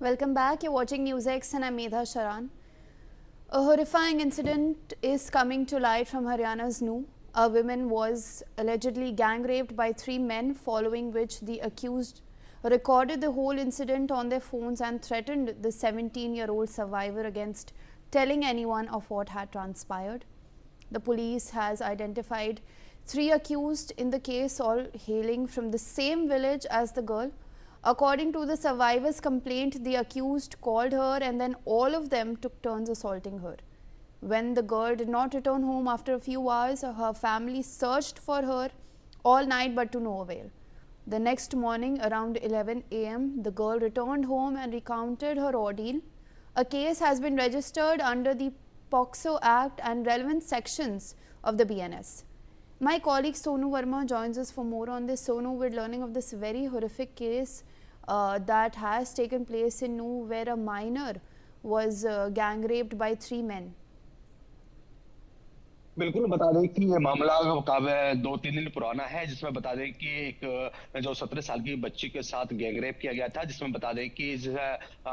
Welcome back. You're watching NewsX and I'm Medha Sharan. A horrifying incident is coming to light from Haryana's Nuh. A woman was allegedly gang raped by 3 men, following which the accused recorded the whole incident on their phones and threatened the 17-year-old survivor against telling anyone of what had transpired. The police has identified 3 accused in the case, all hailing from the same village as the girl. According to the survivor's complaint, the accused called her and then all of them took turns assaulting her. When the girl did not return home after a few hours, her family searched for her all night but to no avail. The next morning around 11 a.m., the girl returned home and recounted her ordeal. A case has been registered under the POCSO Act and relevant sections of the BNS. My colleague Sonu Verma joins us for more on this. Sonu, we're learning of this very horrific case that has taken place in Nuh, where a minor was gang raped by 3 men. बिल्कुल बता दें कि ये मामला 2-3 दिन पुराना है, जिसमें बता दें कि एक जो 17 साल की बच्ची के साथ गैंगरेप किया गया था, जिसमें बता दें कि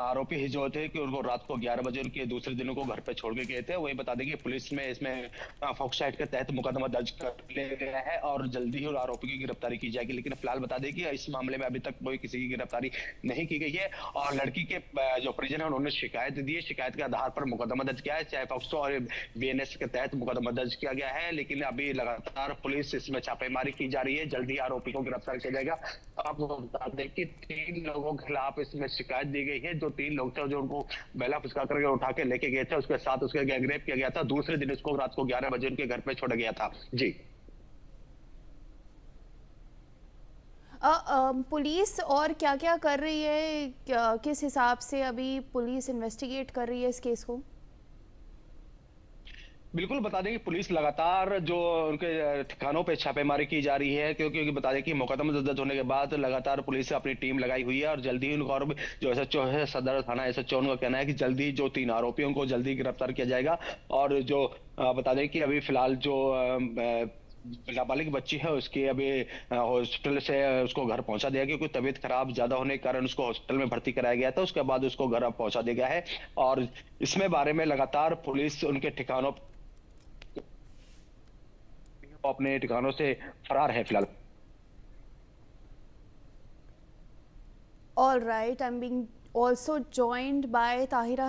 आरोपी जो थे कि उनको रात को 11 बजे उनके दूसरे दिनों को घर पे छोड़ के गए थे। वही बता दें कि पुलिस में इसमें पॉक्सो एक्ट के तहत मुकदमा दर्ज कर लिया गया है और जल्दी ही आरोपी की गिरफ्तारी की जाएगी। लेकिन फिलहाल बता दें कि इस मामले में अभी तक कोई किसी की गिरफ्तारी नहीं की गई है और लड़की के जो परिजन है उन्होंने शिकायत दी है। शिकायत के आधार पर मुकदमा दर्ज किया है, चाहे पॉक्सो और बीएनएस के तहत मुकदमा दर्ज किया गया है। लेकिन अभी लगातार पुलिस इसमें छापेमारी की जा रही है, जल्दी आरोपी को गिरफ्तार किया जाएगा। आपको बता दें कि 3 लोगों के खिलाफ इसमें शिकायत दी गई है। जो 3 लोग थे जो उनको बेला फुसका करके उठा के लेके गए थे, उसके साथ उसके गैंगरेप किया गया था। दूसरे दिन उसको रात को 11 बजे उनके घर पे छोड़ा गया था। जी पुलिस और क्या-क्या कर रही है, किस हिसाब से अभी पुलिस इन्वेस्टिगेट कर रही है इस केस को? बिल्कुल बता दें कि पुलिस लगातार जो उनके ठिकानों पे छापेमारी की जा रही है, क्योंकि बता दें कि मुकदमा दर्ज होने के बाद लगातार पुलिस अपनी टीम लगाई हुई है और जल्दी उनको और जो एसएचओ है सदर थाना एसएचओ उनका कहना है कि जल्दी जो 3 आरोपियों को जल्दी गिरफ्तार किया जाएगा। और जो बता दें कि अभी फिलहाल जो नाबालिग बच्ची है उसकी अभी हॉस्पिटल से उसको घर पहुंचा दिया गया, क्योंकि तबीयत खराब ज्यादा होने के कारण उसको हॉस्पिटल में भर्ती कराया गया था। उसके बाद उसको घर पहुंचा दिया गया है और इसमें बारे में लगातार पुलिस उनके ठिकानों अपने ठिकानों से फरार है फिलहाल। All right, I'm being also joined by Tahira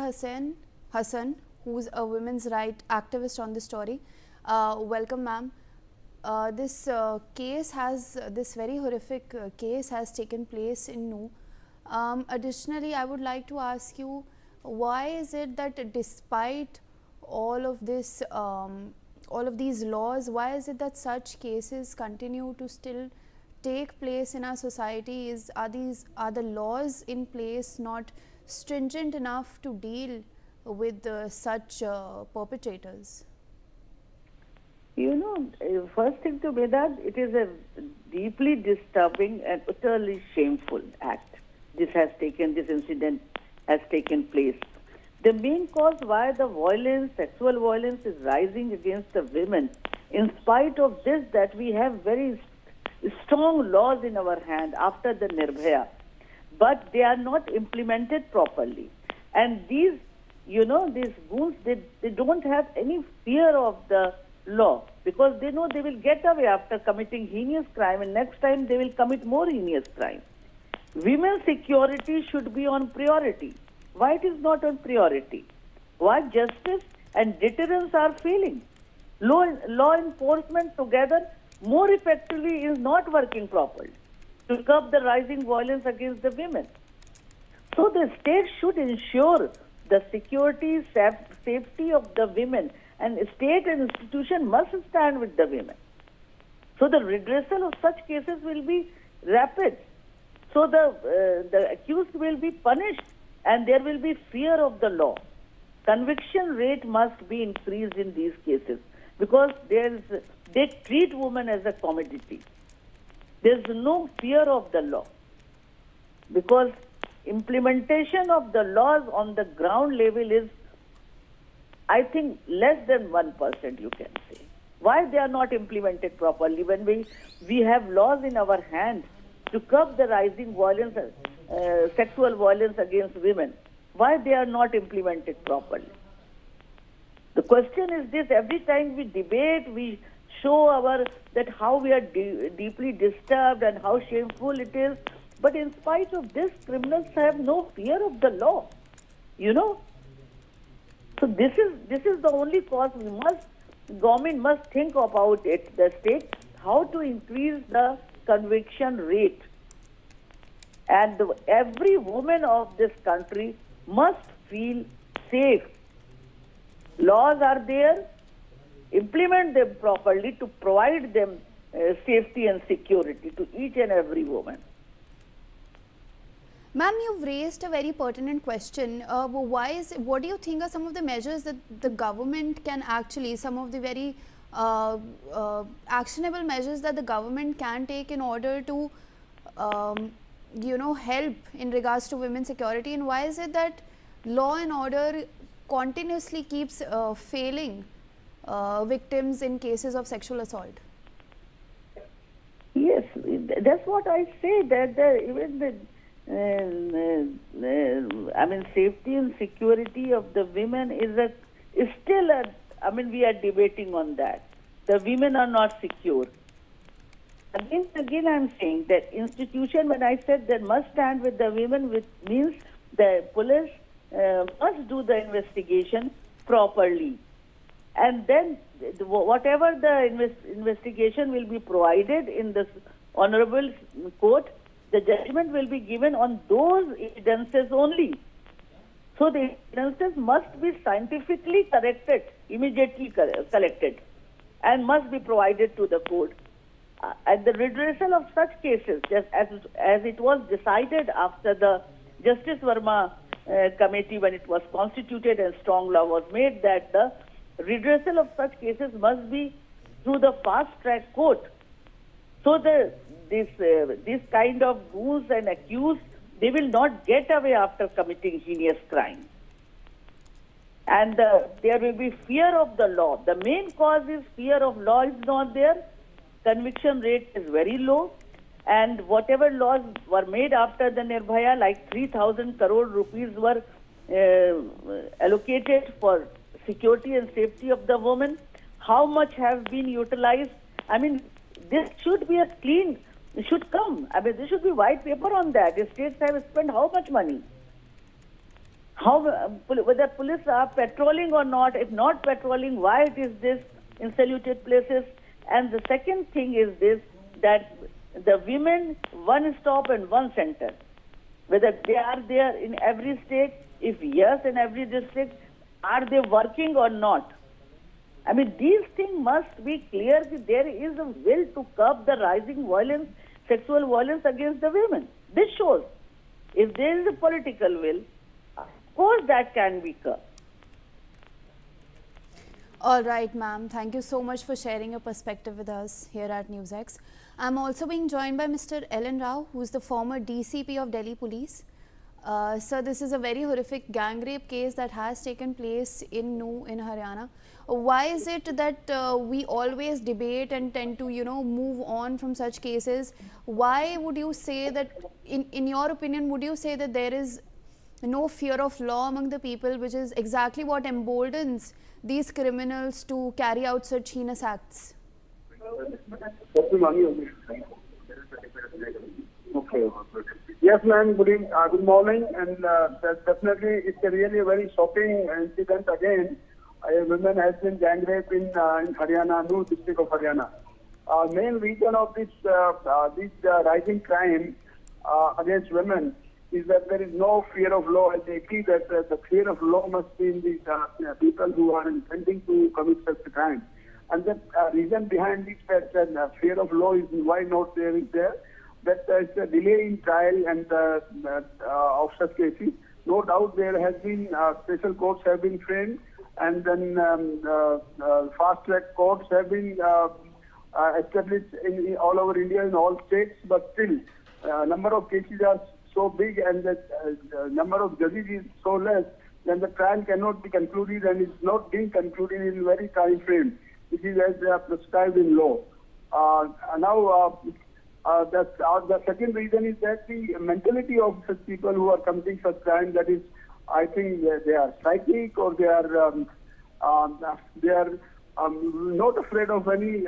Hassan, who's a women's right activist on this story. Welcome, ma'am. This very horrific case has taken place in Nuh. Additionally, I would like to ask you, why is it that despite all of this, all of these laws, why is it that such cases continue to still take place in our society? Are the laws in place not stringent enough to deal with such perpetrators? You know, first thing to be that it is a deeply disturbing and utterly shameful act. This incident has taken place. The main cause why the violence, sexual violence is rising against the women, in spite of this that we have very strong laws in our hand after the Nirbhaya, but they are not implemented properly. And these goons, they don't have any fear of the law, because they know they will get away after committing heinous crime, and next time they will commit more heinous crime. Women's security should be on priority. Why it is not on priority? Why justice and deterrence are failing? Law enforcement together more effectively is not working properly to curb the rising violence against the women. So the state should ensure the security, safety of the women, and state and institution must stand with the women. So the redressal of such cases will be rapid. So the accused will be punished and there will be fear of the law. Conviction rate must be increased in these cases, because they treat women as a commodity. There is no fear of the law, because implementation of the laws on the ground level is, I think, less than 1%, you can say. Why they are not implemented properly when we have laws in our hands to curb the rising violence sexual violence against women, why they are not implemented properly? The question is this: every time we debate, we show that how we are deeply disturbed and how shameful it is. But in spite of this, criminals have no fear of the law. You know. So this is the only cause government must think about it. The state, how to increase the conviction rate, and every woman of this country must feel safe. Laws are there, implement them properly to provide them safety and security to each and every woman. Ma'am, you've raised a very pertinent question. What do you think are some of the measures that the government can actually, some of the very actionable measures that the government can take in order to, help in regards to women's security? And why is it that law and order continuously keeps failing victims in cases of sexual assault? Yes, that's what I say, that even the safety and security of the women is still we are debating on that. The women are not secure. Again, I'm saying that institution, when I said that must stand with the women, which means the police must do the investigation properly. And then whatever the investigation will be provided in this honorable court, the judgment will be given on those evidences only. So the evidences must be scientifically corrected, immediately collected, and must be provided to the court. And the redressal of such cases, just as it was decided after the Justice Verma committee, when it was constituted and strong law was made, that the redressal of such cases must be through the fast-track court. So this kind of ghouls and accused, they will not get away after committing heinous crime. And there will be fear of the law. The main cause is fear of law is not there. Conviction rate is very low. And whatever laws were made after the Nirbhaya, like 3,000 crore rupees were allocated for security and safety of the women. How much have been utilized? This should be it should come. There should be white paper on that. The states have spent how much money? Whether police are patrolling or not. If not patrolling, why it is this in saluted places? And the second thing is this, that the women, one stop and one center. Whether they are there in every state, if yes, in every district, are they working or not? These things must be clear that there is a will to curb the rising violence, sexual violence against the women. This shows if there is a political will, of course that can be curbed. All right, ma'am. Thank you so much for sharing your perspective with us here at NewsX. I'm also being joined by Mr. Ellen Rao, who is the former DCP of Delhi Police. Sir, this is a very horrific gang rape case that has taken place in Nuh in Haryana. Why is it that we always debate and tend to, move on from such cases? Why would you say that, in your opinion, would you say that there is no fear of law among the people, which is exactly what emboldens these criminals to carry out such heinous acts? Okay. Yes, ma'am. Good morning. And definitely, it's really a very shocking incident again. A woman has been gang raped in Haryana Nuh district of Haryana. Main reason of this rising crime against women is that there is no fear of law. I agree that the fear of law must be in these people who are intending to commit such a crime. And the reason behind this fear of law is why not there is there. That it's a delay in trial and of such cases. No doubt there has been special courts have been framed, and then fast-track courts have been established in all over India in all states. But still, number of cases are so big and the number of judges is so less, then the trial cannot be concluded and is not being concluded in very time frame. This is as prescribed in law. Now, The second reason is that the mentality of such people who are committing such crimes, that is, I think they are psychic, or they are not afraid of any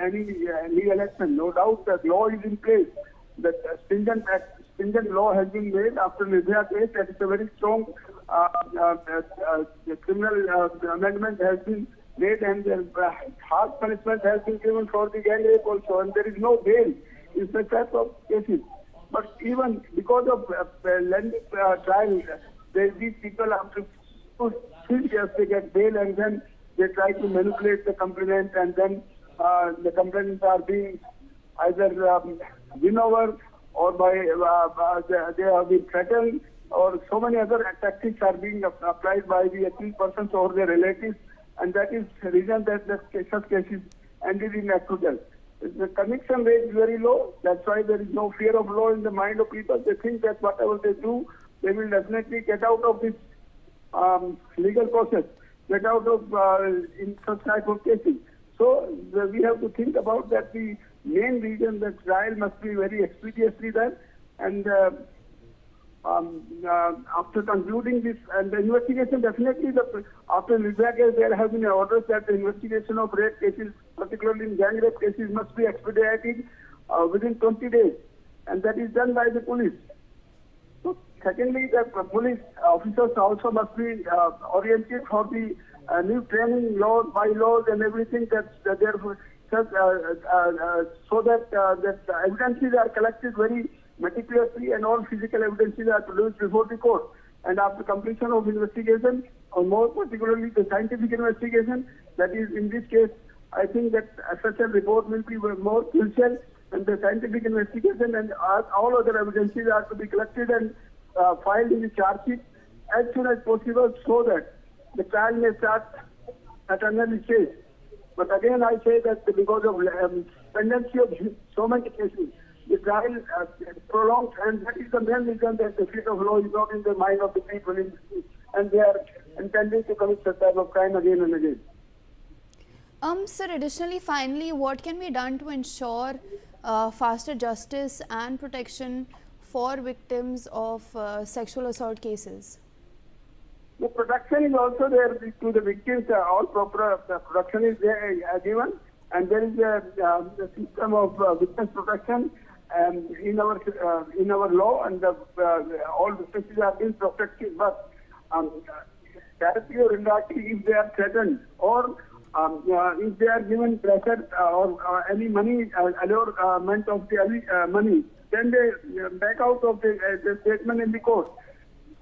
legal action. No doubt that law is in place. That stringent law has been made after Nirbhaya case. That is a very strong criminal amendment has been made, and harsh punishment has been given for the gang rape also, and there is no bail in such type of cases. But even because of lengthy trial, these people have to push 3 years to get bail, and then they try to manipulate the complainant, and then the complainants are being either win over, or by they have been threatened, or so many other tactics are being applied by the accused persons or their relatives, and that is the reason that such cases ended in acquittal. The conviction rate is very low. That's why there is no fear of law in the mind of people. They think that whatever they do, they will definitely get out of this legal process, get out of in such type of cases. So we have to think about that. The main reason that trial must be very expeditiously done, and after concluding this, and the investigation, definitely after Nirbhaya case, there have been orders that the investigation of rape cases, particularly in gang rape cases, must be expedited within 20 days, and that is done by the police. So, secondly, the police officers also must be oriented for the new training laws, bylaws, and everything so that evidences are collected very meticulously, and all physical evidences are produced before the court. And after completion of investigation, or more particularly the scientific investigation, that is in this case, I think that such a report will be more crucial, and the scientific investigation and all other evidences are to be collected and filed in the charge sheet as soon as possible, so that the trial may start at an early stage. But again, I say that because of pendency of so many cases, the trial prolonged, and that is the main reason that the fear of law is not in the mind of the people, and they are intending to commit such type of crime again and again. Sir, additionally, finally, what can be done to ensure faster justice and protection for victims of sexual assault cases? The protection is also there to the victims. All proper protection is there, given, and there is a system of witness protection in our law, and all witnesses are being protected. But directly or indirectly, if they are threatened, or if they are given pressure or any money allurement of the money, then they back out of the statement in the court.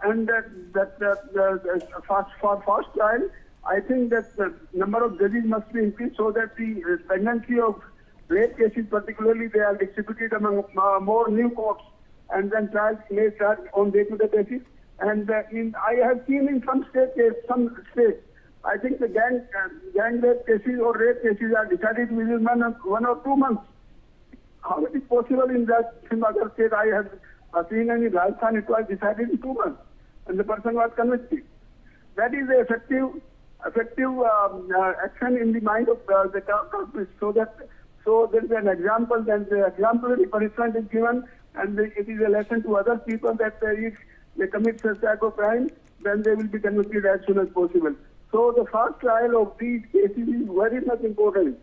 And for fast trial, I think that the number of judges must be increased, so that the pendency of rape cases, particularly, they are distributed among more new courts, and then trials may start on day-to-day basis. And I have seen in some states, I think the gang rape cases or rape cases are decided within 1 or 2 months. How it is possible in other states? I have seen in Rajasthan, it was decided in 2 months, and the person was convicted. That is the effective action in the mind of the culprit, so there is an example, and the exemplary punishment is given, and it is a lesson to other people that if they commit such type of crime, then they will be convicted as soon as possible. So the fast trial of these cases is very much important.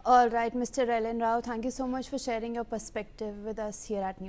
All right, Mr. Railen Rao, thank you so much for sharing your perspective with us here at NewsX.